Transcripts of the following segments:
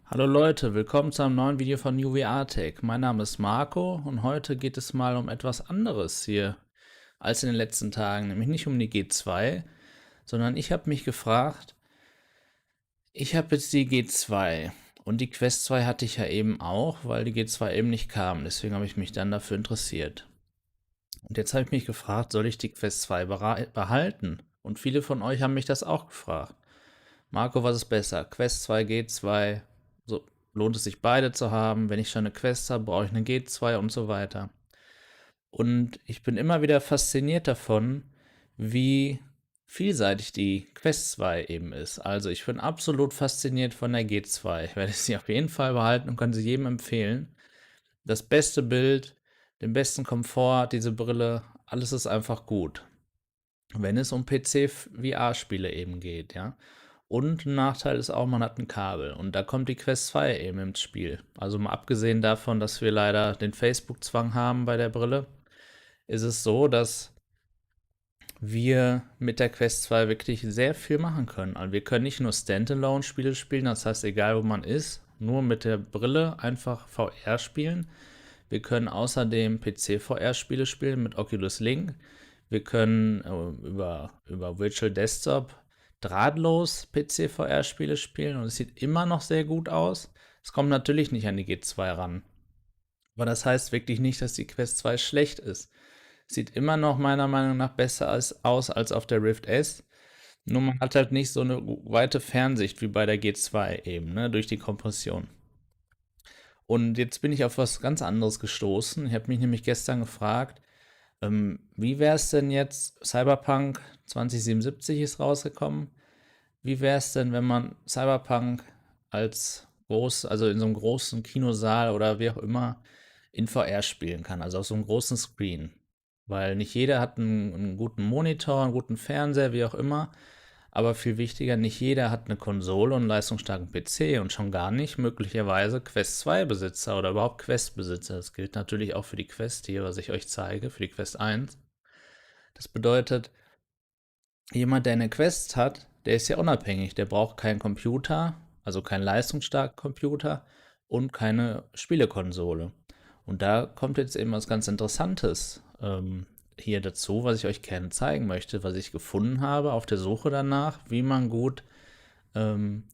Hallo Leute, willkommen zu einem neuen Video von New VR Tech. Mein Name ist Marco und heute geht es mal um etwas anderes hier als in den letzten Tagen, nämlich nicht um die G2, sondern ich habe mich gefragt, ich habe jetzt die G2 und die Quest 2 hatte ich ja eben auch, weil die G2 eben nicht kam, deswegen habe ich mich dann dafür interessiert. Und jetzt habe ich mich gefragt, soll ich die Quest 2 behalten? Und viele von euch haben mich das auch gefragt. Marco, was ist besser? Quest 2, G2? So, lohnt es sich beide zu haben? Wenn ich schon eine Quest habe, brauche ich eine G2 und so weiter. Und ich bin immer wieder fasziniert davon, wie vielseitig die Quest 2 eben ist. Also ich bin absolut fasziniert von der G2. Ich werde sie auf jeden Fall behalten und kann sie jedem empfehlen. Das beste Bild, den besten Komfort, diese Brille, alles ist einfach gut. Wenn es um PC-VR-Spiele eben geht, ja. Und ein Nachteil ist auch, man hat ein Kabel. Und da kommt die Quest 2 eben ins Spiel. Also mal abgesehen davon, dass wir leider den Facebook-Zwang haben bei der Brille, ist es so, dass wir mit der Quest 2 wirklich sehr viel machen können. Also wir können nicht nur Standalone-Spiele spielen, das heißt, egal wo man ist, nur mit der Brille einfach VR spielen. Wir können außerdem PC-VR-Spiele spielen mit Oculus Link. Wir können über Virtual Desktop drahtlos PC-VR-Spiele spielen und es sieht immer noch sehr gut aus. Es kommt natürlich nicht an die G2 ran. Aber das heißt wirklich nicht, dass die Quest 2 schlecht ist. Sieht immer noch meiner Meinung nach besser aus als auf der Rift S. Nur man hat halt nicht so eine weite Fernsicht wie bei der G2 eben, ne, durch die Kompression. Und jetzt bin ich auf was ganz anderes gestoßen. Ich habe mich nämlich gestern gefragt, wie wäre es denn jetzt, Cyberpunk 2077 ist rausgekommen, wie wäre es denn, wenn man Cyberpunk also in so einem großen Kinosaal oder wie auch immer, in VR spielen kann, also auf so einem großen Screen? Weil nicht jeder hat einen guten Monitor, einen guten Fernseher, wie auch immer. Aber viel wichtiger, nicht jeder hat eine Konsole und einen leistungsstarken PC und schon gar nicht möglicherweise Quest 2 Besitzer oder überhaupt Quest Besitzer. Das gilt natürlich auch für die Quest hier, was ich euch zeige, für die Quest 1. Das bedeutet, jemand, der eine Quest hat, der ist ja unabhängig. Der braucht keinen Computer, also keinen leistungsstarken Computer und keine Spielekonsole. Und da kommt jetzt eben was ganz Interessantes hier dazu, was ich euch gerne zeigen möchte, was ich gefunden habe auf der Suche danach, wie man gut ähm,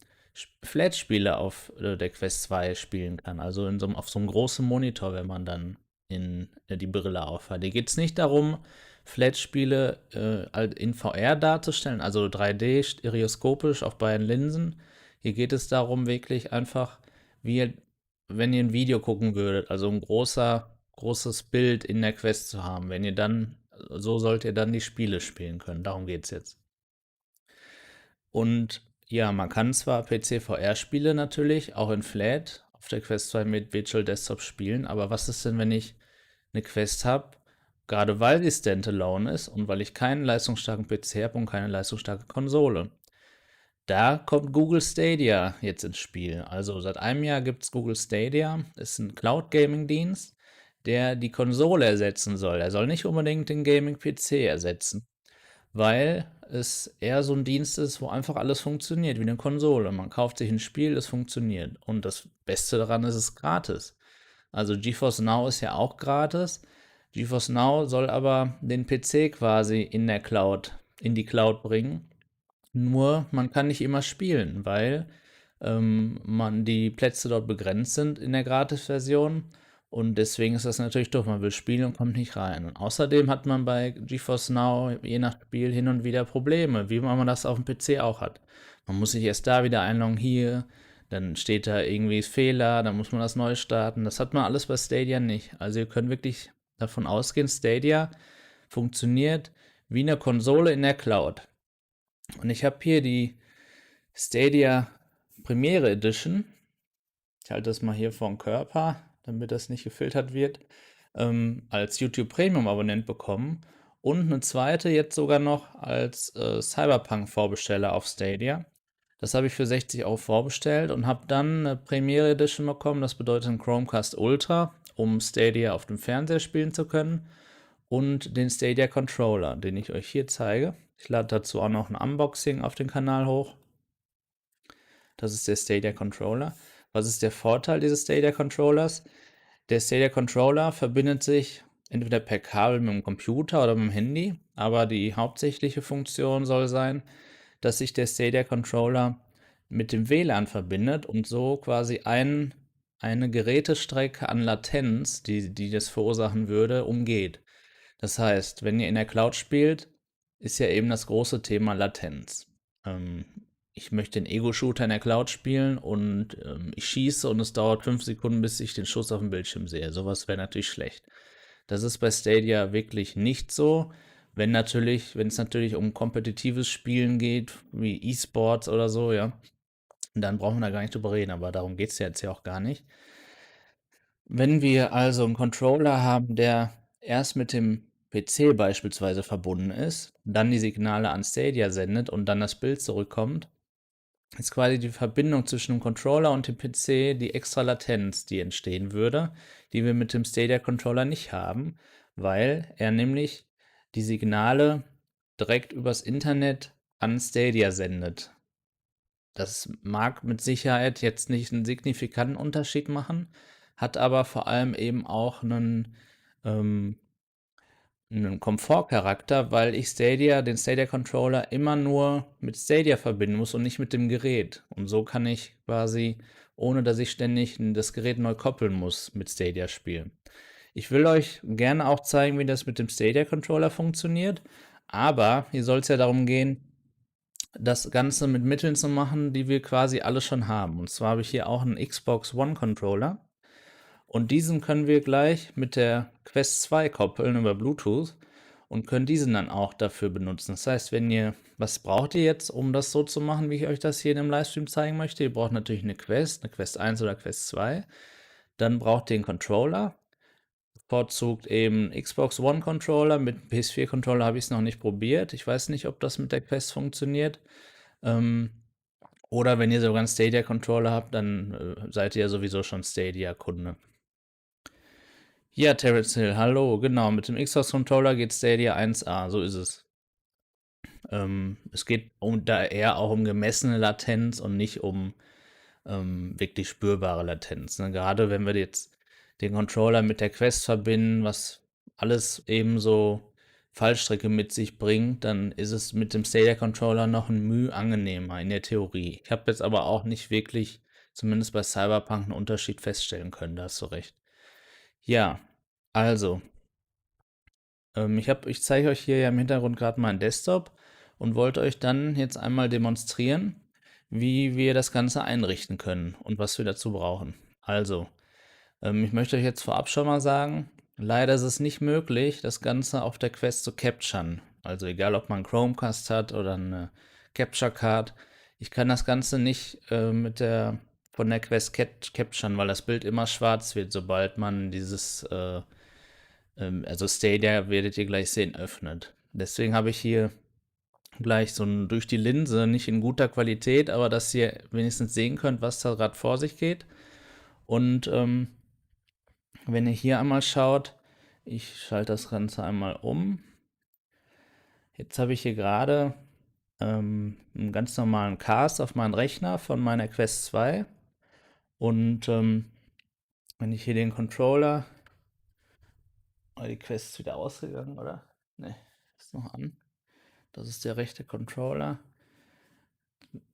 Flat-Spiele auf der Quest 2 spielen kann. Also auf so einem großen Monitor, wenn man dann die Brille aufhat. Hier geht es nicht darum, Flat-Spiele in VR darzustellen, also 3D stereoskopisch auf beiden Linsen. Hier geht es darum, wirklich einfach, wenn ihr ein Video gucken würdet, also ein großes Bild in der Quest zu haben. So sollt ihr dann die Spiele spielen können. Darum geht es jetzt. Und ja, man kann zwar PC-VR-Spiele natürlich auch in Flat auf der Quest 2 mit Virtual Desktop spielen, aber was ist denn, wenn ich eine Quest habe, gerade weil die Standalone ist und weil ich keinen leistungsstarken PC habe und keine leistungsstarke Konsole? Da kommt Google Stadia jetzt ins Spiel. Also seit einem Jahr gibt es Google Stadia. Das ist ein Cloud-Gaming-Dienst, der die Konsole ersetzen soll. Er soll nicht unbedingt den Gaming-PC ersetzen, weil es eher so ein Dienst ist, wo einfach alles funktioniert, wie eine Konsole. Man kauft sich ein Spiel, es funktioniert. Und das Beste daran ist, es ist gratis. Also GeForce Now ist ja auch gratis. GeForce Now soll aber den PC quasi in die Cloud bringen. Nur man kann nicht immer spielen, weil die Plätze dort begrenzt sind in der Gratis-Version. Und deswegen ist das natürlich doof. Man will spielen und kommt nicht rein. Und außerdem hat man bei GeForce Now je nach Spiel hin und wieder Probleme, wie man das auf dem PC auch hat. Man muss sich erst da wieder einloggen hier, dann steht da irgendwie Fehler, dann muss man das neu starten. Das hat man alles bei Stadia nicht. Also ihr könnt wirklich davon ausgehen, Stadia funktioniert wie eine Konsole in der Cloud. Und ich habe hier die Stadia Premiere Edition. Ich halte das mal hier vor den Körper, damit das nicht gefiltert wird. Als YouTube Premium Abonnent bekommen. Und eine zweite jetzt sogar noch als Cyberpunk Vorbesteller auf Stadia. Das habe ich für 60 Euro vorbestellt und habe dann eine Premiere Edition bekommen. Das bedeutet ein Chromecast Ultra, um Stadia auf dem Fernseher spielen zu können. Und den Stadia Controller, den ich euch hier zeige. Ich lade dazu auch noch ein Unboxing auf den Kanal hoch. Das ist der Stadia Controller. Was ist der Vorteil dieses Stadia Controllers? Der Stadia Controller verbindet sich entweder per Kabel mit dem Computer oder mit dem Handy, aber die hauptsächliche Funktion soll sein, dass sich der Stadia Controller mit dem WLAN verbindet und so quasi eine Gerätestrecke an Latenz, die das verursachen würde, umgeht. Das heißt, wenn ihr in der Cloud spielt, ist ja eben das große Thema Latenz. Ähm, Ich möchte den Ego-Shooter in der Cloud spielen und ich schieße und es dauert 5 Sekunden, bis ich den Schuss auf dem Bildschirm sehe. Sowas wäre natürlich schlecht. Das ist bei Stadia wirklich nicht so. Wenn es natürlich um kompetitives Spielen geht, wie E-Sports oder so, ja, dann brauchen wir da gar nicht drüber reden, aber darum geht es ja jetzt ja auch gar nicht. Wenn wir also einen Controller haben, der erst mit dem PC beispielsweise verbunden ist, dann die Signale an Stadia sendet und dann das Bild zurückkommt, ist quasi die Verbindung zwischen dem Controller und dem PC die extra Latenz, die entstehen würde, die wir mit dem Stadia Controller nicht haben, weil er nämlich die Signale direkt übers Internet an Stadia sendet. Das mag mit Sicherheit jetzt nicht einen signifikanten Unterschied machen, hat aber vor allem eben auch ähm, 'nen Komfortcharakter, weil ich den Stadia Controller immer nur mit Stadia verbinden muss und nicht mit dem Gerät. Und so kann ich quasi, ohne dass ich ständig das Gerät neu koppeln muss, mit Stadia spielen. Ich will euch gerne auch zeigen, wie das mit dem Stadia Controller funktioniert, aber hier soll es ja darum gehen, das Ganze mit Mitteln zu machen, die wir quasi alle schon haben. Und zwar habe ich hier auch einen Xbox One Controller und diesen können wir gleich mit der Quest 2 koppeln über Bluetooth und können diesen dann auch dafür benutzen. Das heißt, was braucht ihr jetzt, um das so zu machen, wie ich euch das hier in dem Livestream zeigen möchte? Ihr braucht natürlich eine Quest 1 oder Quest 2. Dann braucht ihr einen Controller. Bevorzugt eben Xbox One Controller. Mit PS4 Controller habe ich es noch nicht probiert. Ich weiß nicht, ob das mit der Quest funktioniert. Ähm, oder wenn ihr sogar einen Stadia Controller habt, dann seid ihr ja sowieso schon Stadia-Kunde. Ja, Terence Hill, hallo, genau. Mit dem Xbox Controller geht Stadia 1A, so ist es. Es geht da eher auch um gemessene Latenz und nicht um wirklich spürbare Latenz. Ne? Gerade wenn wir jetzt den Controller mit der Quest verbinden, was alles ebenso Fallstricke mit sich bringt, dann ist es mit dem Stadia Controller noch ein Mühe angenehmer in der Theorie. Ich habe jetzt aber auch nicht wirklich, zumindest bei Cyberpunk, einen Unterschied feststellen können, da hast du recht. Ja, also, ich zeige euch hier ja im Hintergrund gerade meinen Desktop und wollte euch dann jetzt einmal demonstrieren, wie wir das Ganze einrichten können und was wir dazu brauchen. Also, ich möchte euch jetzt vorab schon mal sagen, leider ist es nicht möglich, das Ganze auf der Quest zu capturen. Also egal, ob man einen Chromecast hat oder eine Capture Card. Ich kann das Ganze nicht von der Quest capturen, weil das Bild immer schwarz wird, sobald man also Stadia werdet ihr gleich sehen, öffnet. Deswegen habe ich hier gleich so ein durch die Linse, nicht in guter Qualität, aber dass ihr wenigstens sehen könnt, was da gerade vor sich geht. Und wenn ihr hier einmal schaut, ich schalte das Ganze einmal um. Jetzt habe ich hier gerade einen ganz normalen Cast auf meinen Rechner von meiner Quest 2. Und wenn ich hier den Controller, die Quest ist wieder ausgegangen, oder? Ne, ist noch an. Das ist der rechte Controller.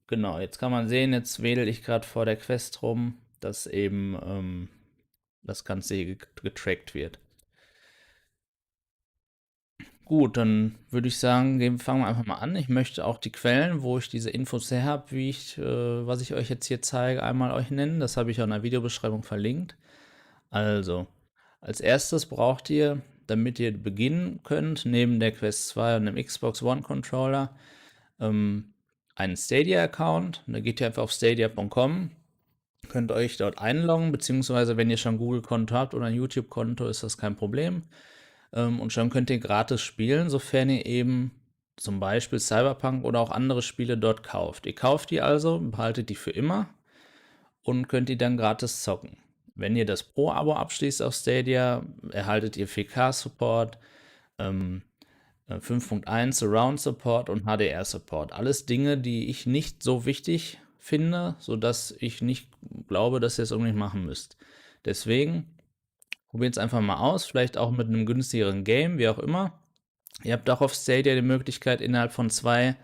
Genau, jetzt kann man sehen, jetzt wedel ich gerade vor der Quest rum, dass eben das Ganze hier getrackt wird. Gut, dann würde ich sagen, fangen wir einfach mal an. Ich möchte auch die Quellen, wo ich diese Infos her habe, was ich euch jetzt hier zeige, einmal euch nennen. Das habe ich auch in der Videobeschreibung verlinkt. Also, als erstes braucht ihr, damit ihr beginnen könnt, neben der Quest 2 und dem Xbox One Controller, einen Stadia-Account. Da geht ihr einfach auf stadia.com, könnt euch dort einloggen, beziehungsweise wenn ihr schon ein Google-Konto habt oder ein YouTube-Konto, ist das kein Problem. Und schon könnt ihr gratis spielen, sofern ihr eben zum Beispiel Cyberpunk oder auch andere Spiele dort kauft. Ihr kauft die also, behaltet die für immer und könnt die dann gratis zocken. Wenn ihr das Pro-Abo abschließt auf Stadia, erhaltet ihr 4K-Support, 5.1 Surround Support und HDR Support. Alles Dinge, die ich nicht so wichtig finde, sodass ich nicht glaube, dass ihr es unbedingt machen müsst. Deswegen probiert es einfach mal aus, vielleicht auch mit einem günstigeren Game, wie auch immer. Ihr habt auch auf Stadia die Möglichkeit, innerhalb von 2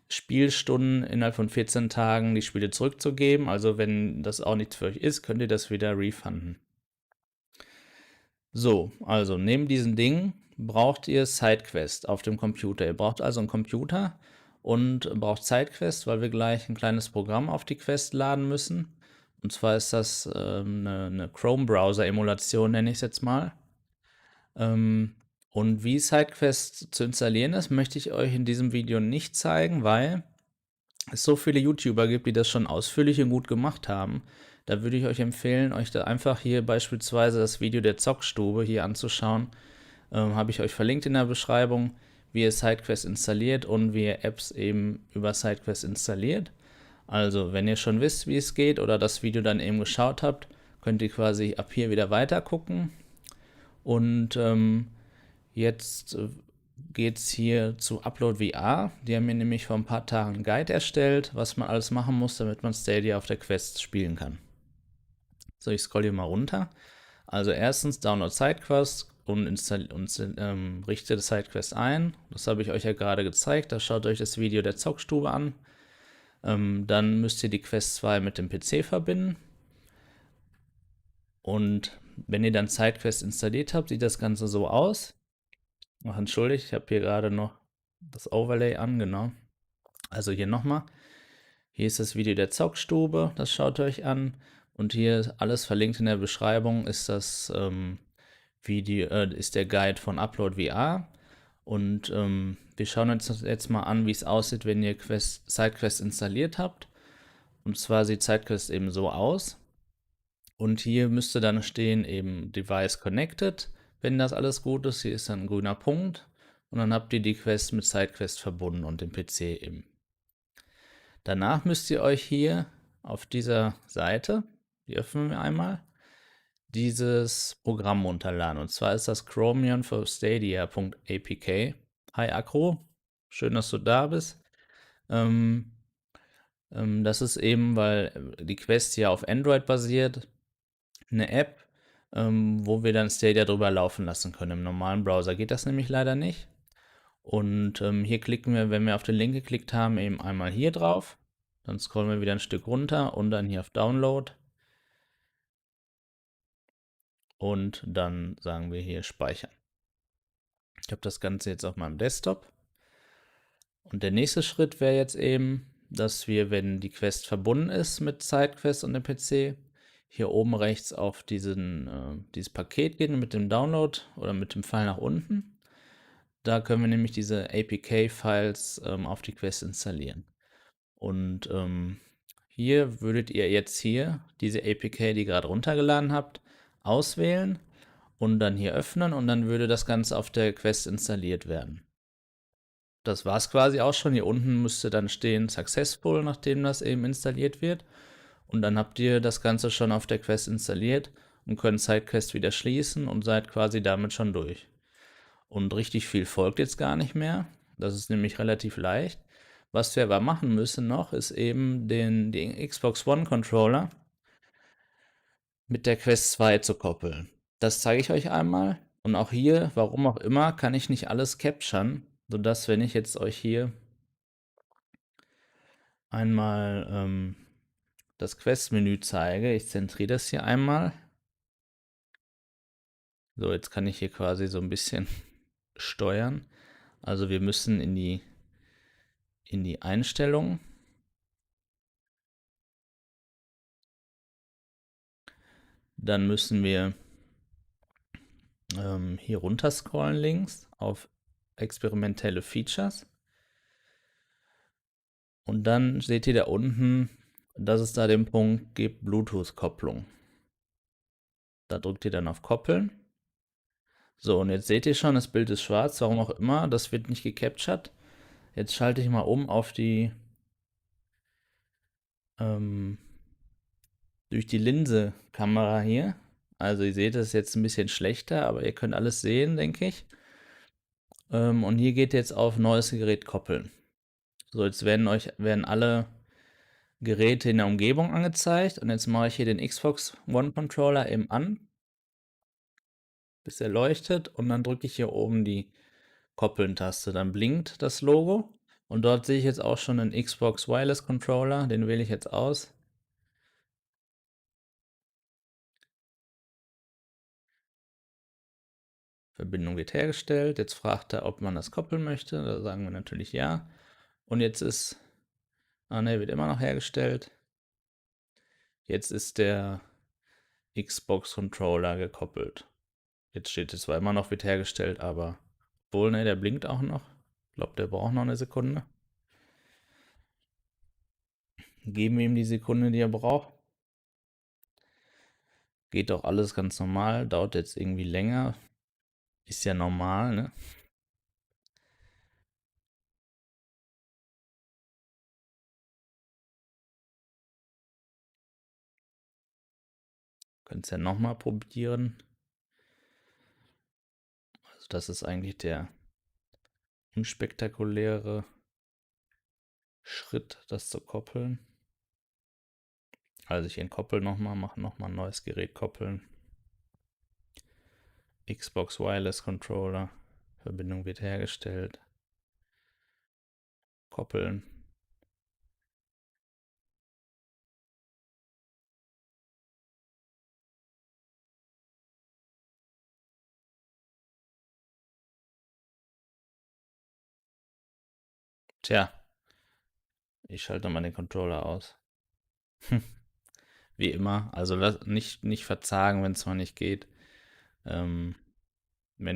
Spielstunden, innerhalb von 14 Tagen die Spiele zurückzugeben. Also wenn das auch nichts für euch ist, könnt ihr das wieder refunden. So, also neben diesem Ding braucht ihr SideQuest auf dem Computer. Ihr braucht also einen Computer und braucht SideQuest, weil wir gleich ein kleines Programm auf die Quest laden müssen. Und zwar ist das eine Chrome-Browser-Emulation, nenne ich es jetzt mal. Und wie SideQuest zu installieren ist, möchte ich euch in diesem Video nicht zeigen, weil es so viele YouTuber gibt, die das schon ausführlich und gut gemacht haben. Da würde ich euch empfehlen, euch da einfach hier beispielsweise das Video der Zockstube hier anzuschauen. Habe ich euch verlinkt in der Beschreibung, wie ihr SideQuest installiert und wie ihr Apps eben über SideQuest installiert. Also, wenn ihr schon wisst, wie es geht oder das Video dann eben geschaut habt, könnt ihr quasi ab hier wieder weiter gucken. Und jetzt geht es hier zu Upload VR. Die haben mir nämlich vor ein paar Tagen einen Guide erstellt, was man alles machen muss, damit man Stadia auf der Quest spielen kann. So, ich scrolle hier mal runter. Also erstens Download SideQuest und richte das SideQuest ein. Das habe ich euch ja gerade gezeigt. Da schaut euch das Video der Zockstube an. Dann müsst ihr die Quest 2 mit dem PC verbinden. Und wenn ihr dann SideQuest installiert habt, sieht das Ganze so aus. Ach, entschuldigt, ich habe hier gerade noch das Overlay an, genau. Also hier nochmal. Hier ist das Video der Zockstube, das schaut euch an. Und hier alles verlinkt in der Beschreibung ist das Video, ist der Guide von Upload VR. Und wir schauen uns jetzt mal an, wie es aussieht, wenn ihr SideQuest installiert habt. Und zwar sieht SideQuest eben so aus. Und hier müsste dann stehen eben Device Connected, wenn das alles gut ist. Hier ist dann ein grüner Punkt. Und dann habt ihr die Quest mit SideQuest verbunden und den PC eben. Danach müsst ihr euch hier auf dieser Seite, die öffnen wir einmal, dieses Programm runterladen. Und zwar ist das Chromium for Stadia.apk. Hi Akro, schön, dass du da bist. Das ist eben, weil die Quest ja auf Android basiert, eine App, wo wir dann Stadia drüber laufen lassen können. Im normalen Browser geht das nämlich leider nicht. Und hier klicken wir, wenn wir auf den Link geklickt haben, eben einmal hier drauf. Dann scrollen wir wieder ein Stück runter und dann hier auf Download. Und dann sagen wir hier Speichern. Ich habe das Ganze jetzt auf meinem Desktop. Und der nächste Schritt wäre jetzt eben, dass wir, wenn die Quest verbunden ist mit SideQuest und dem PC, hier oben rechts auf dieses Paket gehen mit dem Download oder mit dem Pfeil nach unten. Da können wir nämlich diese APK-Files auf die Quest installieren. Und hier würdet ihr jetzt hier diese APK, die ihr gerade runtergeladen habt, auswählen und dann hier öffnen und dann würde das Ganze auf der Quest installiert werden. Das war es quasi auch schon. Hier unten müsste dann stehen Successful, nachdem das eben installiert wird. Und dann habt ihr das Ganze schon auf der Quest installiert und könnt SideQuest wieder schließen und seid quasi damit schon durch. Und richtig viel folgt jetzt gar nicht mehr. Das ist nämlich relativ leicht. Was wir aber machen müssen noch, ist eben den Xbox One Controller mit der Quest 2 zu koppeln. Das zeige ich euch einmal. Und auch hier, warum auch immer, kann ich nicht alles capturen, sodass, wenn ich jetzt euch hier einmal das Quest-Menü zeige, ich zentriere das hier einmal. So, jetzt kann ich hier quasi so ein bisschen steuern. Also wir müssen in die Einstellungen. Dann müssen wir hier runter scrollen links auf experimentelle Features. Und dann seht ihr da unten, dass es da den Punkt gibt Bluetooth-Kopplung. Da drückt ihr dann auf Koppeln. So, und jetzt seht ihr schon, das Bild ist schwarz, warum auch immer, das wird nicht gecaptured. Jetzt schalte ich mal um auf die durch die Linse-Kamera hier. Also ihr seht es jetzt ein bisschen schlechter, aber ihr könnt alles sehen, denke ich. Und hier geht jetzt auf neues Gerät koppeln. So, jetzt werden alle Geräte in der Umgebung angezeigt. Und jetzt mache ich hier den Xbox One Controller eben an, bis er leuchtet. Und dann drücke ich hier oben die Koppeln-Taste. Dann blinkt das Logo. Und dort sehe ich jetzt auch schon einen Xbox Wireless Controller. Den wähle ich jetzt aus. Verbindung wird hergestellt. Jetzt fragt er, ob man das koppeln möchte. Da sagen wir natürlich ja. Und jetzt ist, wird immer noch hergestellt. Jetzt ist der Xbox Controller gekoppelt. Jetzt steht es zwar immer noch, wird hergestellt, aber obwohl, ne, der blinkt auch noch. Ich glaube, der braucht noch eine Sekunde. Geben wir ihm die Sekunde, die er braucht. Geht doch alles ganz normal. Dauert jetzt irgendwie länger. Ist ja normal, ne? Könnt es ja nochmal probieren. Also das ist eigentlich der unspektakuläre Schritt, das zu koppeln. Also ich entkoppel nochmal, mache nochmal ein neues Gerät koppeln. Xbox Wireless Controller. Verbindung wird hergestellt. Koppeln. Tja, ich schalte mal den Controller aus. Wie immer. Also nicht verzagen, wenn es mal nicht geht. Wenn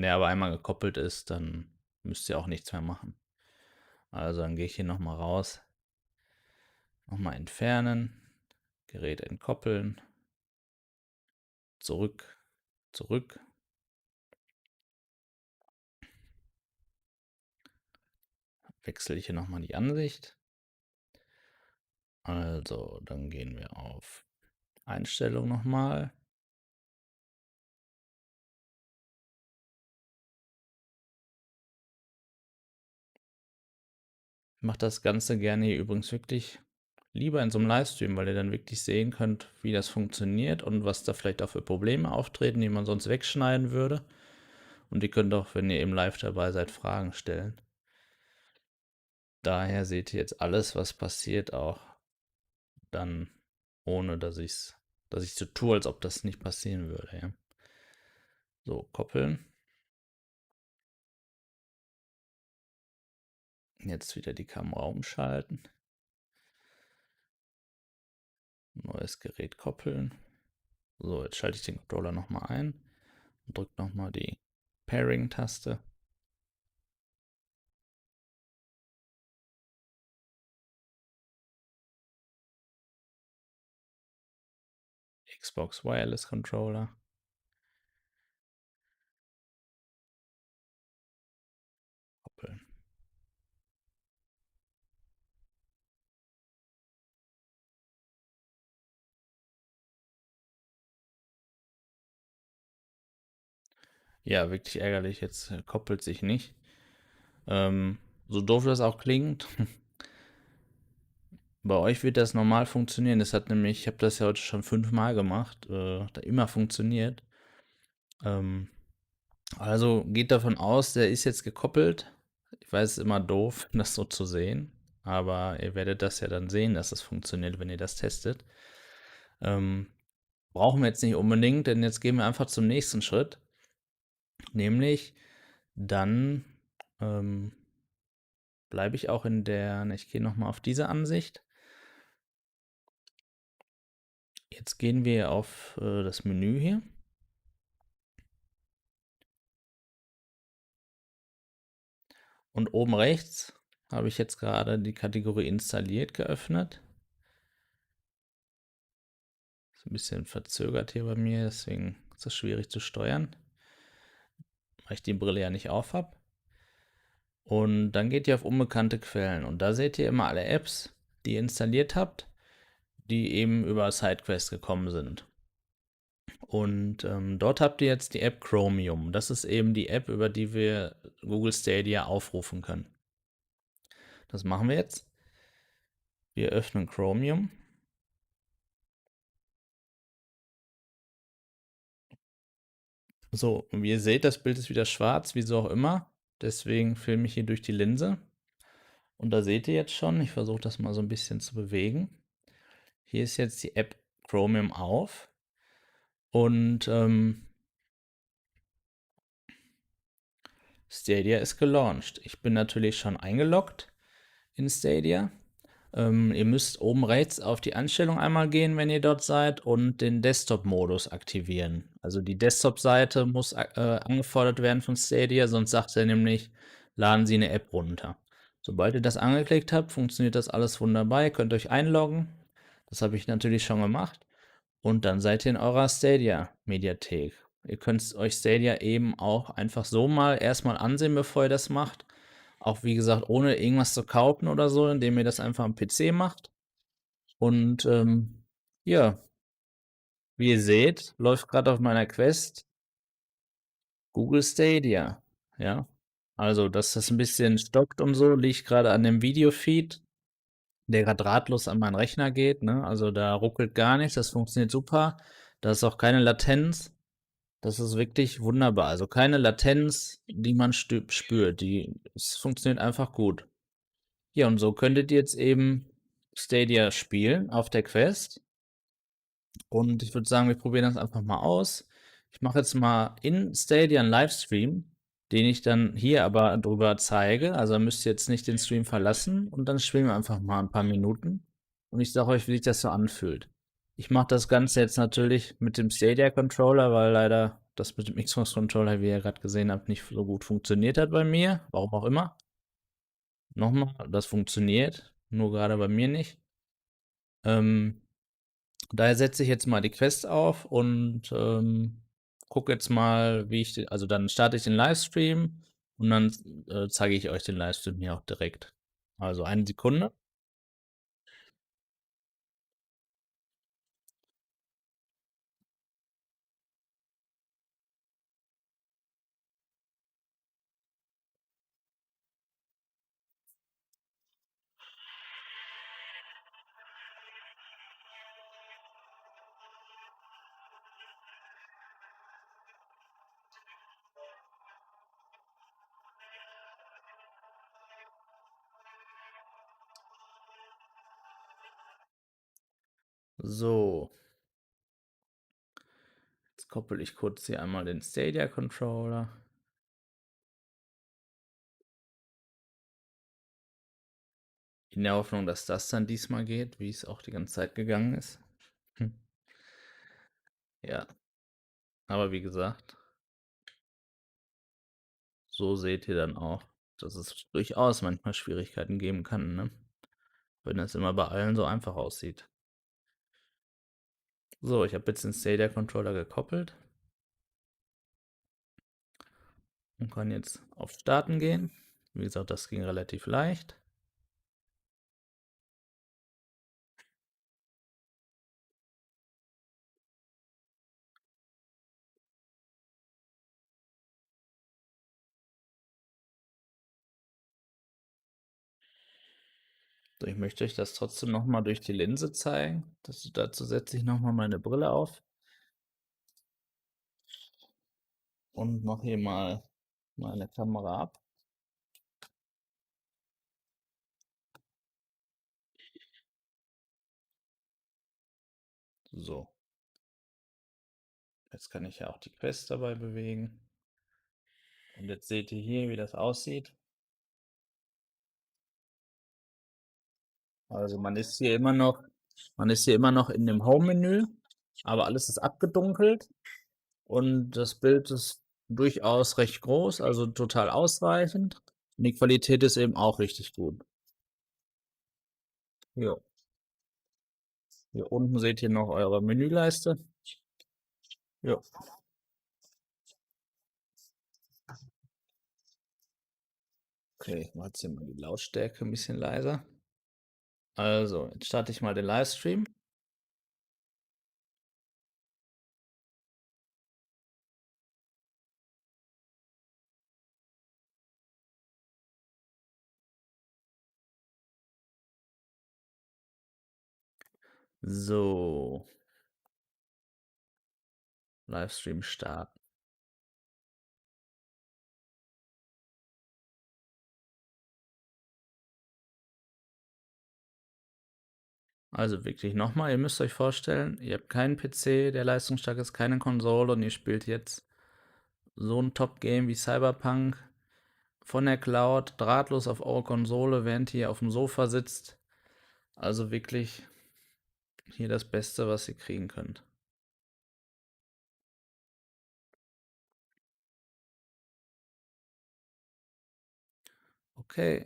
der aber einmal gekoppelt ist, dann müsst ihr auch nichts mehr machen. Also dann gehe ich hier nochmal raus. Nochmal entfernen. Gerät entkoppeln. Zurück. Zurück. Wechsle ich hier nochmal die Ansicht. Also dann gehen wir auf Einstellung nochmal. Ich mache das Ganze gerne hier übrigens wirklich lieber in so einem Livestream, weil ihr dann wirklich sehen könnt, wie das funktioniert und was da vielleicht auch für Probleme auftreten, die man sonst wegschneiden würde. Und ihr könnt auch, wenn ihr eben live dabei seid, Fragen stellen. Daher seht ihr jetzt alles, was passiert, auch dann ohne, dass ich so tue, als ob das nicht passieren würde. Ja. So, koppeln. Jetzt wieder die Kamera umschalten. Neues Gerät koppeln. So, jetzt schalte ich den Controller nochmal ein und drücke nochmal die Pairing-Taste. Xbox Wireless Controller. Koppeln. Ja, wirklich ärgerlich, jetzt koppelt sich nicht. So doof das auch klingt, bei euch wird das normal funktionieren. Das hat nämlich, ich habe das ja heute schon 5-mal gemacht, hat immer funktioniert. Also geht davon aus, der ist jetzt gekoppelt. Ich weiß, es ist immer doof, das so zu sehen, aber ihr werdet das ja dann sehen, dass es funktioniert, wenn ihr das testet. Brauchen wir jetzt nicht unbedingt, denn jetzt gehen wir einfach zum nächsten Schritt. Nämlich dann bleibe ich auch in der, ich gehe nochmal auf diese Ansicht. Jetzt gehen wir auf das Menü hier. Und oben rechts habe ich jetzt gerade die Kategorie installiert geöffnet. Ist ein bisschen verzögert hier bei mir, deswegen ist das schwierig zu steuern, weil ich die Brille ja nicht auf habe. Und dann geht ihr auf unbekannte Quellen und da seht ihr immer alle Apps, die ihr installiert habt, die eben über SideQuest gekommen sind. Und dort habt ihr jetzt die App Chromium. Das ist eben die App, über die wir Google Stadia aufrufen können. Das machen wir jetzt. Wir öffnen Chromium. So, und wie ihr seht, das Bild ist wieder schwarz, wieso auch immer. Deswegen filme ich hier durch die Linse. Und da seht ihr jetzt schon, ich versuche das mal so ein bisschen zu bewegen. Hier ist jetzt die App Chromium auf. Und Stadia ist gelauncht. Ich bin natürlich schon eingeloggt in Stadia. Ihr müsst oben rechts auf die Einstellung einmal gehen, wenn ihr dort seid, und den Desktop-Modus aktivieren. Also die Desktop-Seite muss angefordert werden von Stadia, sonst sagt er nämlich, laden Sie eine App runter. Sobald ihr das angeklickt habt, funktioniert das alles wunderbar. Ihr könnt euch einloggen. Das habe ich natürlich schon gemacht. Und dann seid ihr in eurer Stadia-Mediathek. Ihr könnt euch Stadia eben auch einfach so mal erstmal ansehen, bevor ihr das macht. Auch wie gesagt, ohne irgendwas zu kaufen oder so, indem ihr das einfach am PC macht. Und ja, wie ihr seht, läuft gerade auf meiner Quest Google Stadia. Ja, also, dass das ein bisschen stockt und so, liegt gerade an dem Videofeed, der gerade drahtlos an meinen Rechner geht. Ne? Also da ruckelt gar nichts, das funktioniert super. Da ist auch keine Latenz. Das ist wirklich wunderbar. Also keine Latenz, die man spürt. Es funktioniert einfach gut. Ja, und so könntet ihr jetzt eben Stadia spielen auf der Quest. Und ich würde sagen, wir probieren das einfach mal aus. Ich mache jetzt mal in Stadia einen Livestream, den ich dann hier aber drüber zeige. Also müsst ihr jetzt nicht den Stream verlassen und dann spielen wir einfach mal ein paar Minuten. Und ich sage euch, wie sich das so anfühlt. Ich mache das Ganze jetzt natürlich mit dem Stadia Controller, weil leider das mit dem Xbox Controller, wie ihr gerade gesehen habt, nicht so gut funktioniert hat bei mir. Warum auch immer. Nochmal, das funktioniert, nur gerade bei mir nicht. Ähm, Daher setze ich jetzt mal die Quest auf und gucke jetzt mal, also dann starte ich den Livestream und dann zeige ich euch den Livestream hier auch direkt. Also eine Sekunde. So, jetzt koppel ich kurz hier einmal den Stadia Controller. In der Hoffnung, dass das dann diesmal geht, wie es auch die ganze Zeit gegangen ist. Hm. Ja, aber wie gesagt, so seht ihr dann auch, dass es durchaus manchmal Schwierigkeiten geben kann, ne? Wenn das immer bei allen so einfach aussieht. So, ich habe jetzt den Stadia Controller gekoppelt und kann jetzt auf Starten gehen. Wie gesagt, das ging relativ leicht. So, ich möchte euch das trotzdem nochmal durch die Linse zeigen. Dazu setze ich nochmal meine Brille auf und mache hier mal meine Kamera ab. So, jetzt kann ich ja auch die Quest dabei bewegen. Und jetzt seht ihr hier, wie das aussieht. Also man ist hier immer noch in dem Home-Menü, aber alles ist abgedunkelt und das Bild ist durchaus recht groß, also total ausreichend. Und die Qualität ist eben auch richtig gut. Jo. Hier unten seht ihr noch eure Menüleiste. Jo. Okay, ich mache jetzt hier mal die Lautstärke ein bisschen leiser. Also, jetzt starte ich mal den Livestream. So. Livestream starten. Also wirklich nochmal, ihr müsst euch vorstellen, ihr habt keinen PC, der leistungsstark ist, keine Konsole und ihr spielt jetzt so ein Top-Game wie Cyberpunk von der Cloud, drahtlos auf eure Konsole, während ihr auf dem Sofa sitzt. Also wirklich hier das Beste, was ihr kriegen könnt. Okay.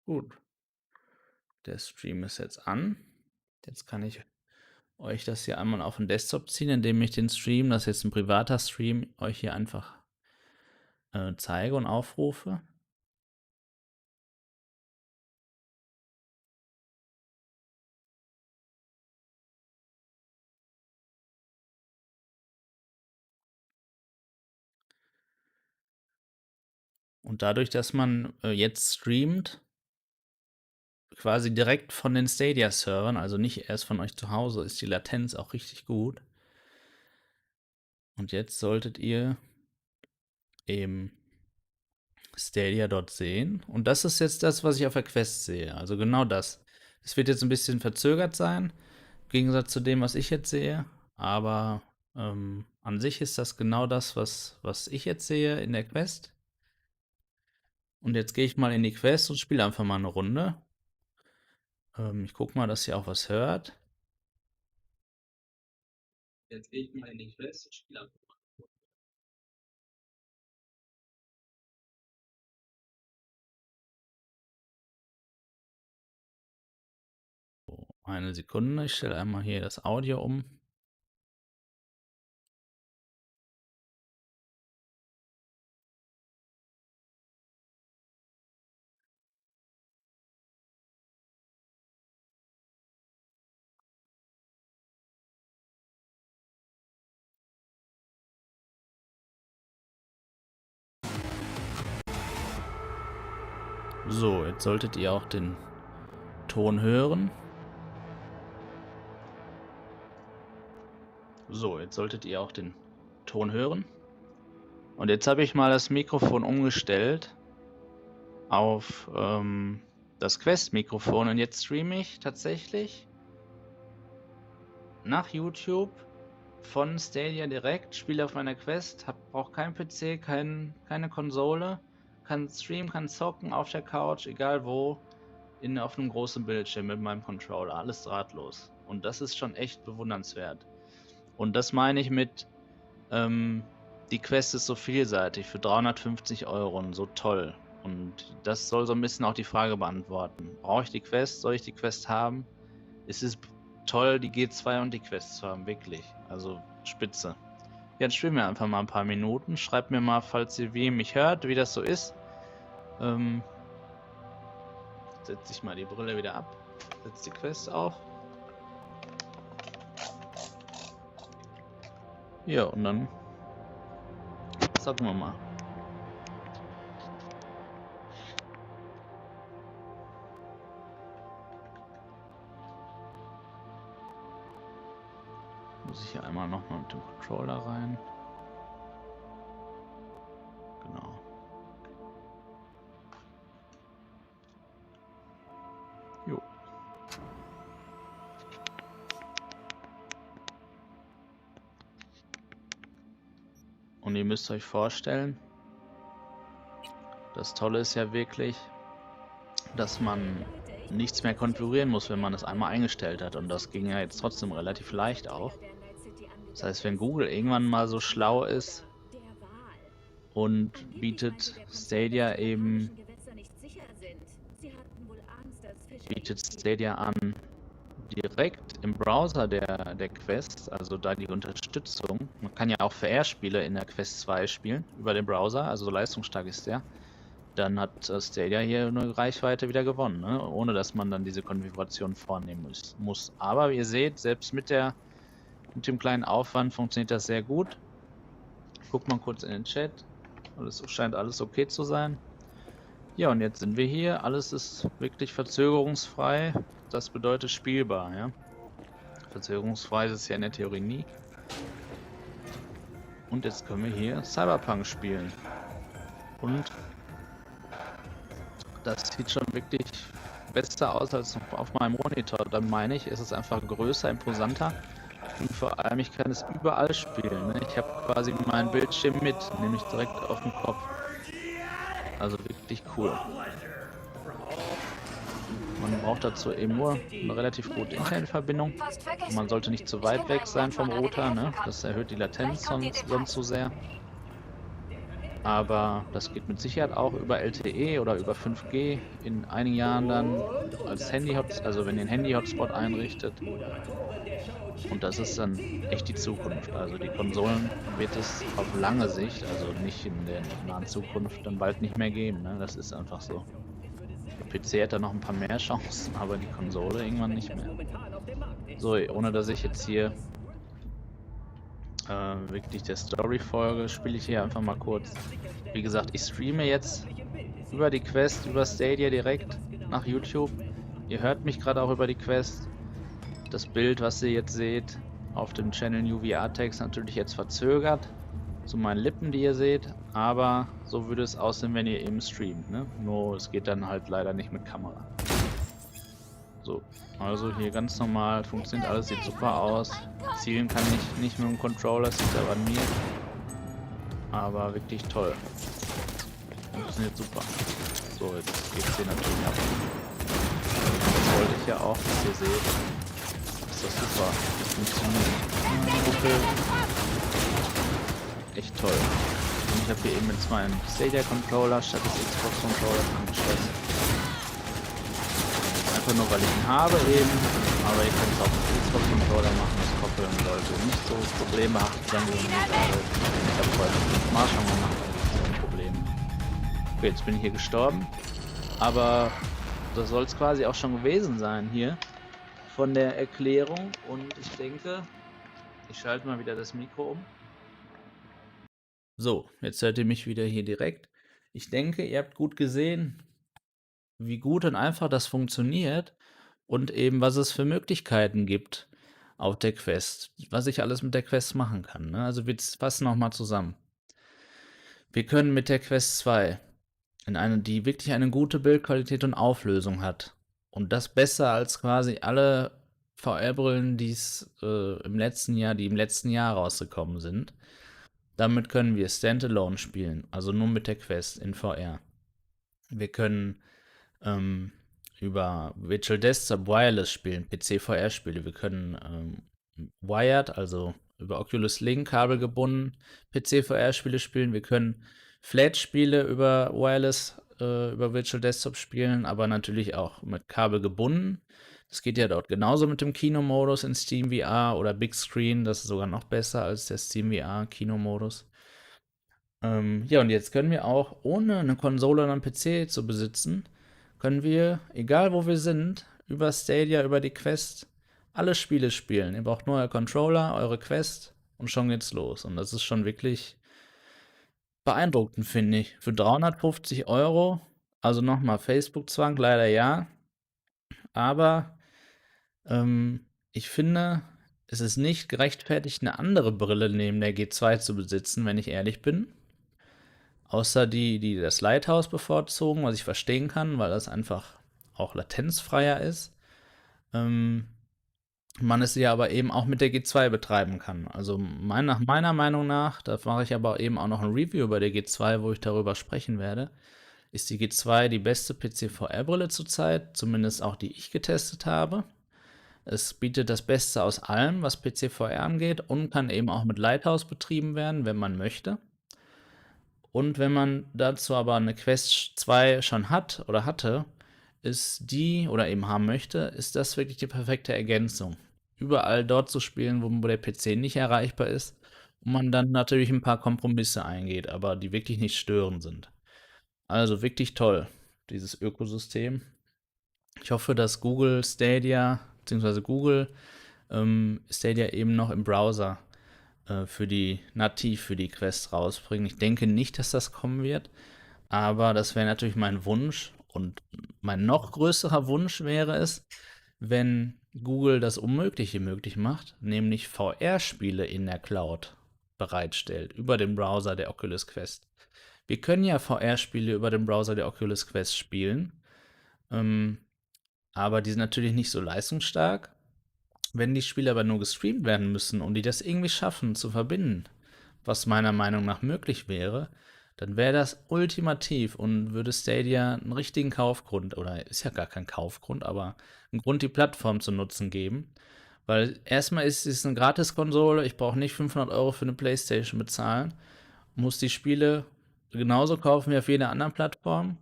Gut. Der Stream ist jetzt an. Jetzt kann ich euch das hier einmal auf den Desktop ziehen, indem ich den Stream, das ist jetzt ein privater Stream, euch hier einfach zeige und aufrufe. Und dadurch, dass man jetzt streamt, quasi direkt von den Stadia-Servern, also nicht erst von euch zu Hause, ist die Latenz auch richtig gut. Und jetzt solltet ihr eben Stadia dort sehen. Und das ist jetzt das, was ich auf der Quest sehe. Also genau das. Es wird jetzt ein bisschen verzögert sein, im Gegensatz zu dem, was ich jetzt sehe. Aber an sich ist das genau das, was ich jetzt sehe in der Quest. Und jetzt gehe ich mal in die Quest und spiele einfach mal eine Runde. Ich gucke mal, dass ihr auch was hört. Jetzt gehe ich mal in die Quest und spiele einfach mal. Eine Sekunde, ich stelle einmal hier das Audio um. So, jetzt solltet ihr auch den Ton hören. So, jetzt solltet ihr auch den Ton hören. Und jetzt habe ich mal das Mikrofon umgestellt auf das Quest-Mikrofon. Und jetzt streame ich tatsächlich nach YouTube von Stadia direkt, spiele auf meiner Quest, brauche keinen PC, keine Konsole, kann streamen, kann zocken auf der Couch, egal wo, auf einem großen Bildschirm mit meinem Controller, alles drahtlos. Und das ist schon echt bewundernswert. Und das meine ich mit, die Quest ist so vielseitig für 350 Euro und so toll. Und das soll so ein bisschen auch die Frage beantworten. Brauche ich die Quest? Soll ich die Quest haben? Es ist toll, die G2 und die Quest zu haben, wirklich. Also spitze. Jetzt spielen wir einfach mal ein paar Minuten. Schreibt mir mal, falls ihr mich hört, wie das so ist. Setze ich mal die Brille wieder ab. Setze die Quest auf. Ja, und dann zocken wir mal. Muss ich hier einmal nochmal mit dem Controller rein. Genau. Jo. Und ihr müsst euch vorstellen, das Tolle ist ja wirklich, dass man nichts mehr konfigurieren muss, wenn man es einmal eingestellt hat. Und das ging ja jetzt trotzdem relativ leicht auch. Das heißt, wenn Google irgendwann mal so schlau ist und bietet Stadia an, direkt im Browser der Quest, also da die Unterstützung. Man kann ja auch VR-Spiele in der Quest 2 spielen, über den Browser, also so leistungsstark ist der. Dann hat Stadia hier eine Reichweite wieder gewonnen, ne? Ohne dass man dann diese Konfiguration vornehmen muss. Aber wie ihr seht, selbst mit dem kleinen Aufwand funktioniert das sehr gut. guck mal kurz in den Chat. Scheint alles okay zu sein. Ja, und jetzt sind wir hier. Alles ist wirklich verzögerungsfrei. Das bedeutet spielbar, ja. Verzögerungsfrei ist es ja in der Theorie nie. Und jetzt können wir hier Cyberpunk spielen. Und das sieht schon wirklich besser aus als auf meinem Monitor. Dann meine ich, ist es einfach größer, imposanter. Und vor allem, ich kann es überall spielen. Ne? Ich habe quasi meinen Bildschirm mit, nämlich direkt auf dem Kopf. Also wirklich cool. Man braucht dazu eben nur eine relativ gute Internetverbindung. Und man sollte nicht zu weit weg sein vom Router, ne? Das erhöht die Latenz sonst zu sehr. Aber das geht mit Sicherheit auch über LTE oder über 5G in einigen Jahren dann als Handy-Hotspot, also wenn ihr einen Handy-Hotspot einrichtet. Und das ist dann echt die Zukunft. Also die Konsolen wird es auf lange Sicht, also nicht in der nahen Zukunft, dann bald nicht mehr geben. Ne? Das ist einfach so. Der PC hat da noch ein paar mehr Chancen, aber die Konsole irgendwann nicht mehr. So, ohne dass ich jetzt hier wirklich der Story folge, spiele ich hier einfach mal kurz. Wie gesagt, ich streame jetzt über die Quest, über Stadia direkt nach YouTube. Ihr hört mich gerade auch über die Quest. Das Bild, was ihr jetzt seht auf dem Channel New VR Tech, ist natürlich jetzt verzögert zu meinen Lippen, die ihr seht, aber so würde es aussehen, wenn ihr eben streamt, ne? Nur es geht dann halt leider nicht mit Kamera. So, also hier ganz normal, funktioniert alles, sieht super aus. Zielen kann ich nicht mit dem Controller, das liegt aber an mir. Aber wirklich toll. Funktioniert super. So, jetzt geht's hier natürlich ab. Das wollte ich ja auch, dass ihr seht. Ist das super. Das funktioniert. Echt toll. Und ich habe hier eben mit meinem Stadia Controller statt des Xbox Controllers angeschlossen. Einfach nur, weil ich ihn habe eben, aber ihr könnt es auch mit dem Xbox Controller machen, das Koppeln sollte nicht so problembehaftet sein wie gerade. Ich habe vorher mal schon gemacht, das ist ein Problem. Okay, jetzt bin ich hier gestorben, aber das soll es quasi auch schon gewesen sein hier von der Erklärung und ich denke, ich schalte mal wieder das Mikro um. So, jetzt hört ihr mich wieder hier direkt. Ich denke, ihr habt gut gesehen, wie gut und einfach das funktioniert und eben, was es für Möglichkeiten gibt auf der Quest, was ich alles mit der Quest machen kann. Ne? Also wir fassen nochmal zusammen. Wir können mit der Quest 2 die wirklich eine gute Bildqualität und Auflösung hat und das besser als quasi alle VR-Brillen, die im letzten Jahr rausgekommen sind. Damit können wir Standalone spielen, also nur mit der Quest in VR. Wir können über Virtual Desktop Wireless spielen, PC-VR-Spiele. Wir können Wired, also über Oculus Link kabelgebunden PC-VR-Spiele spielen. Wir können Flat-Spiele über Wireless, über Virtual Desktop spielen, aber natürlich auch mit Kabel gebunden. Das geht ja dort genauso mit dem Kino-Modus in Steam VR oder Big Screen. Das ist sogar noch besser als der Steam VR Kino-Modus. Ja, und jetzt können wir auch, ohne eine Konsole oder einen PC zu besitzen, können wir, egal wo wir sind, über Stadia, über die Quest, alle Spiele spielen. Ihr braucht nur euer Controller, eure Quest und schon geht's los. Und das ist schon wirklich beeindruckend, finde ich. Für 350 €, also nochmal Facebook-Zwang, leider ja. Aber ich finde, es ist nicht gerechtfertigt, eine andere Brille neben der G2 zu besitzen, wenn ich ehrlich bin. Außer die das Lighthouse bevorzugen, was ich verstehen kann, weil das einfach auch latenzfreier ist. Man es ja aber eben auch mit der G2 betreiben kann. Also nach meiner Meinung nach, da mache ich aber eben auch noch ein Review über der G2, wo ich darüber sprechen werde, ist die G2 die beste PC-VR-Brille zurzeit, zumindest auch die ich getestet habe. Es bietet das Beste aus allem, was PC-VR angeht und kann eben auch mit Lighthouse betrieben werden, wenn man möchte. Und wenn man dazu aber eine Quest 2 schon hat oder hatte, ist die oder eben haben möchte, ist das wirklich die perfekte Ergänzung. Überall dort zu spielen, wo der PC nicht erreichbar ist und man dann natürlich ein paar Kompromisse eingeht, aber die wirklich nicht störend sind. Also wirklich toll, dieses Ökosystem. Ich hoffe, dass Google Stadia, beziehungsweise Google Stadia eben noch im Browser nativ für die Quest rausbringen. Ich denke nicht, dass das kommen wird, aber das wäre natürlich mein Wunsch. Und mein noch größerer Wunsch wäre es, wenn Google das Unmögliche möglich macht, nämlich VR-Spiele in der Cloud bereitstellt, über den Browser der Oculus Quest. Wir können ja VR-Spiele über den Browser der Oculus Quest spielen, ähm, aber die sind natürlich nicht so leistungsstark. Wenn die Spiele aber nur gestreamt werden müssen und die das irgendwie schaffen zu verbinden, was meiner Meinung nach möglich wäre, dann wäre das ultimativ und würde Stadia einen richtigen Kaufgrund, oder ist ja gar kein Kaufgrund, aber einen Grund, die Plattform zu nutzen geben. Weil erstmal ist es eine Gratis-Konsole, ich brauche nicht 500 € für eine Playstation bezahlen, muss die Spiele genauso kaufen wie auf jeder anderen Plattform.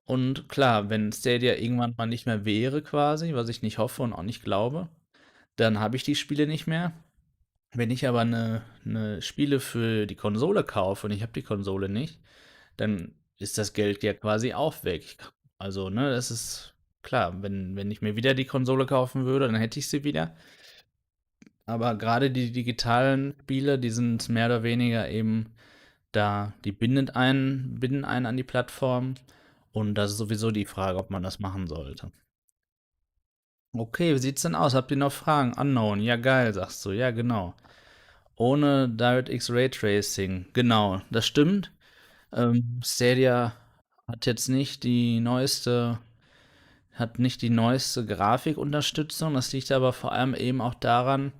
Und klar, wenn Stadia irgendwann mal nicht mehr wäre quasi, was ich nicht hoffe und auch nicht glaube, dann habe ich die Spiele nicht mehr. Wenn ich aber eine Spiele für die Konsole kaufe und ich habe die Konsole nicht, dann ist das Geld ja quasi auch weg. Also, ne, das ist klar, wenn ich mir wieder die Konsole kaufen würde, dann hätte ich sie wieder. Aber gerade die digitalen Spiele, die sind mehr oder weniger eben da, die binden einen an die Plattform. Und das ist sowieso die Frage, ob man das machen sollte. Okay, wie sieht's denn aus? Habt ihr noch Fragen? Unknown, ja geil, sagst du. Ja, genau. Ohne DirectX Raytracing. Genau, das stimmt. Stadia hat jetzt hat nicht die neueste Grafikunterstützung. Das liegt aber vor allem eben auch daran,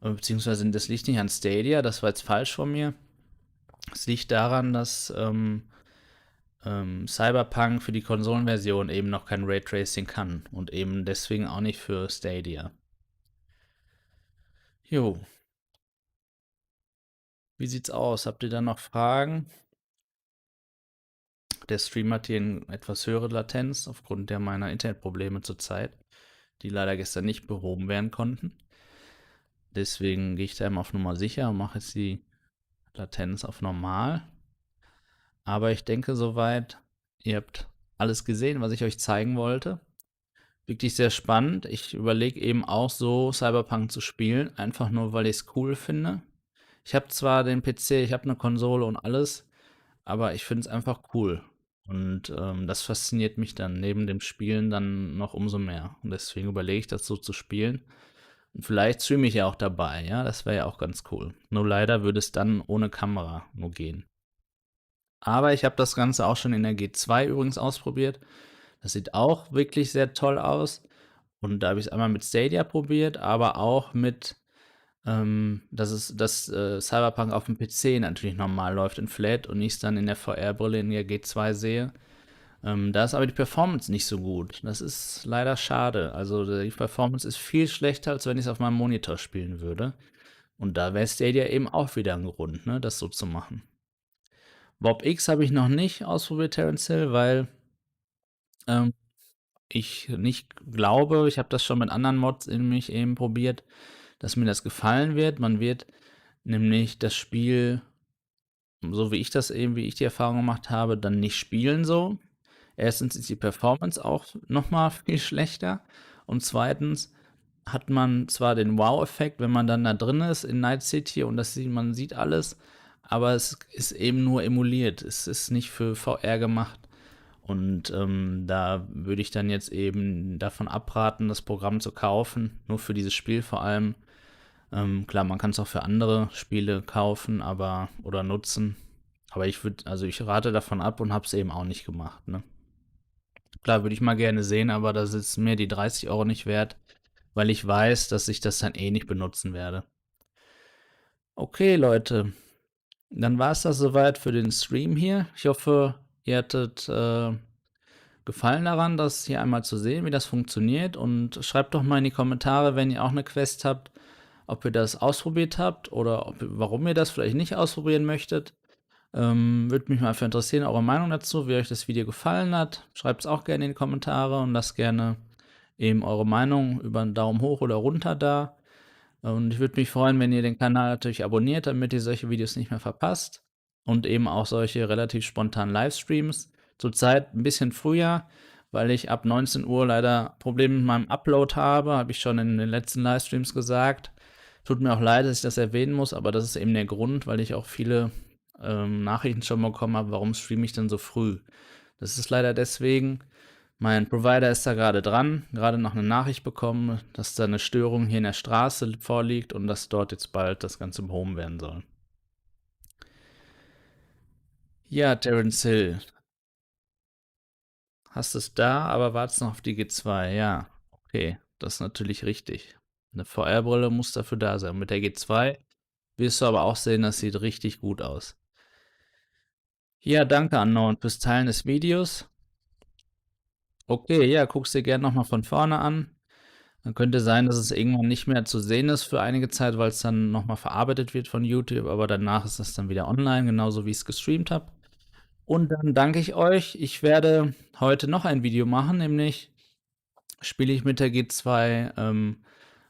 beziehungsweise das liegt nicht an Stadia, das war jetzt falsch von mir. Es liegt daran, dass Cyberpunk für die Konsolenversion eben noch kein Raytracing kann und eben deswegen auch nicht für Stadia. Jo, wie sieht's aus? Habt ihr da noch Fragen? Der Stream hat hier eine etwas höhere Latenz aufgrund der meiner Internetprobleme zurzeit, die leider gestern nicht behoben werden konnten. Deswegen gehe ich da immer auf Nummer sicher und mache jetzt die Latenz auf normal. Aber ich denke soweit, ihr habt alles gesehen, was ich euch zeigen wollte. Wirklich sehr spannend. Ich überlege eben auch so Cyberpunk zu spielen, einfach nur weil ich es cool finde. Ich habe zwar den PC, ich habe eine Konsole und alles, aber ich finde es einfach cool. Und das fasziniert mich dann neben dem Spielen dann noch umso mehr. Und deswegen überlege ich das so zu spielen. Und vielleicht streame ich ja auch dabei, ja, das wäre ja auch ganz cool. Nur leider würde es dann ohne Kamera nur gehen. Aber ich habe das Ganze auch schon in der G2 übrigens ausprobiert. Das sieht auch wirklich sehr toll aus. Und da habe ich es einmal mit Stadia probiert, aber auch mit, dass Cyberpunk auf dem PC natürlich normal läuft in Flat und ich es dann in der VR-Brille in der G2 sehe. Da ist aber die Performance nicht so gut. Das ist leider schade. Also die Performance ist viel schlechter, als wenn ich es auf meinem Monitor spielen würde. Und da wäre Stadia eben auch wieder ein Grund, ne, das so zu machen. Bob X habe ich noch nicht ausprobiert, Terence Hill, weil ähm, ich nicht glaube, ich habe das schon mit anderen Mods in mich eben probiert, dass mir das gefallen wird. Man wird nämlich das Spiel, so wie ich die Erfahrung gemacht habe, dann nicht spielen so. Erstens ist die Performance auch nochmal viel schlechter und zweitens hat man zwar den Wow-Effekt, wenn man dann da drin ist in Night City und man sieht alles, aber es ist eben nur emuliert. Es ist nicht für VR gemacht. Und da würde ich dann jetzt eben davon abraten, das Programm zu kaufen, nur für dieses Spiel vor allem. Klar, man kann es auch für andere Spiele kaufen, oder nutzen. Aber ich rate davon ab und habe es eben auch nicht gemacht. Ne? Klar, würde ich mal gerne sehen, aber das ist mir die 30 € nicht wert, weil ich weiß, dass ich das dann eh nicht benutzen werde. Okay, Leute, dann war es das soweit für den Stream hier. Ich hoffe, ihr hattet Gefallen daran, das hier einmal zu sehen, wie das funktioniert. Und schreibt doch mal in die Kommentare, wenn ihr auch eine Quest habt, ob ihr das ausprobiert habt oder warum ihr das vielleicht nicht ausprobieren möchtet. Würde mich mal einfach interessieren, eure Meinung dazu, wie euch das Video gefallen hat. Schreibt es auch gerne in die Kommentare und lasst gerne eben eure Meinung über einen Daumen hoch oder runter da. Und ich würde mich freuen, wenn ihr den Kanal natürlich abonniert, damit ihr solche Videos nicht mehr verpasst. Und eben auch solche relativ spontanen Livestreams. Zurzeit ein bisschen früher, weil ich ab 19 Uhr leider Probleme mit meinem Upload habe, habe ich schon in den letzten Livestreams gesagt. Tut mir auch leid, dass ich das erwähnen muss, aber das ist eben der Grund, weil ich auch viele Nachrichten schon bekommen habe, warum streame ich denn so früh. Das ist leider deswegen, mein Provider ist da gerade dran, gerade noch eine Nachricht bekommen, dass da eine Störung hier in der Straße vorliegt und dass dort jetzt bald das Ganze behoben werden soll. Ja, Terence Hill, hast es da, aber wartest noch auf die G2. Ja, okay, das ist natürlich richtig. Eine VR-Brille muss dafür da sein. Mit der G2 wirst du aber auch sehen, das sieht richtig gut aus. Ja, danke, Unknown, fürs Teilen des Videos. Okay, ja, guck's dir gerne nochmal von vorne an. Dann könnte sein, dass es irgendwann nicht mehr zu sehen ist für einige Zeit, weil es dann nochmal verarbeitet wird von YouTube, aber danach ist es dann wieder online, genauso wie ich es gestreamt habe. Und dann danke ich euch. Ich werde heute noch ein Video machen, nämlich spiele ich mit der G2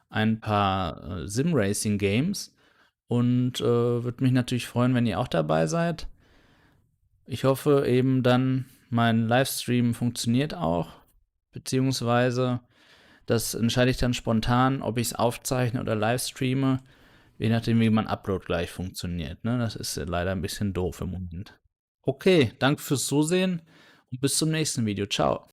ein paar Sim-Racing-Games und würde mich natürlich freuen, wenn ihr auch dabei seid. Ich hoffe eben dann, mein Livestream funktioniert auch, beziehungsweise das entscheide ich dann spontan, ob ich es aufzeichne oder livestreame, je nachdem, wie mein Upload gleich funktioniert. Ne? Das ist leider ein bisschen doof im Moment. Okay, danke fürs Zusehen und bis zum nächsten Video. Ciao.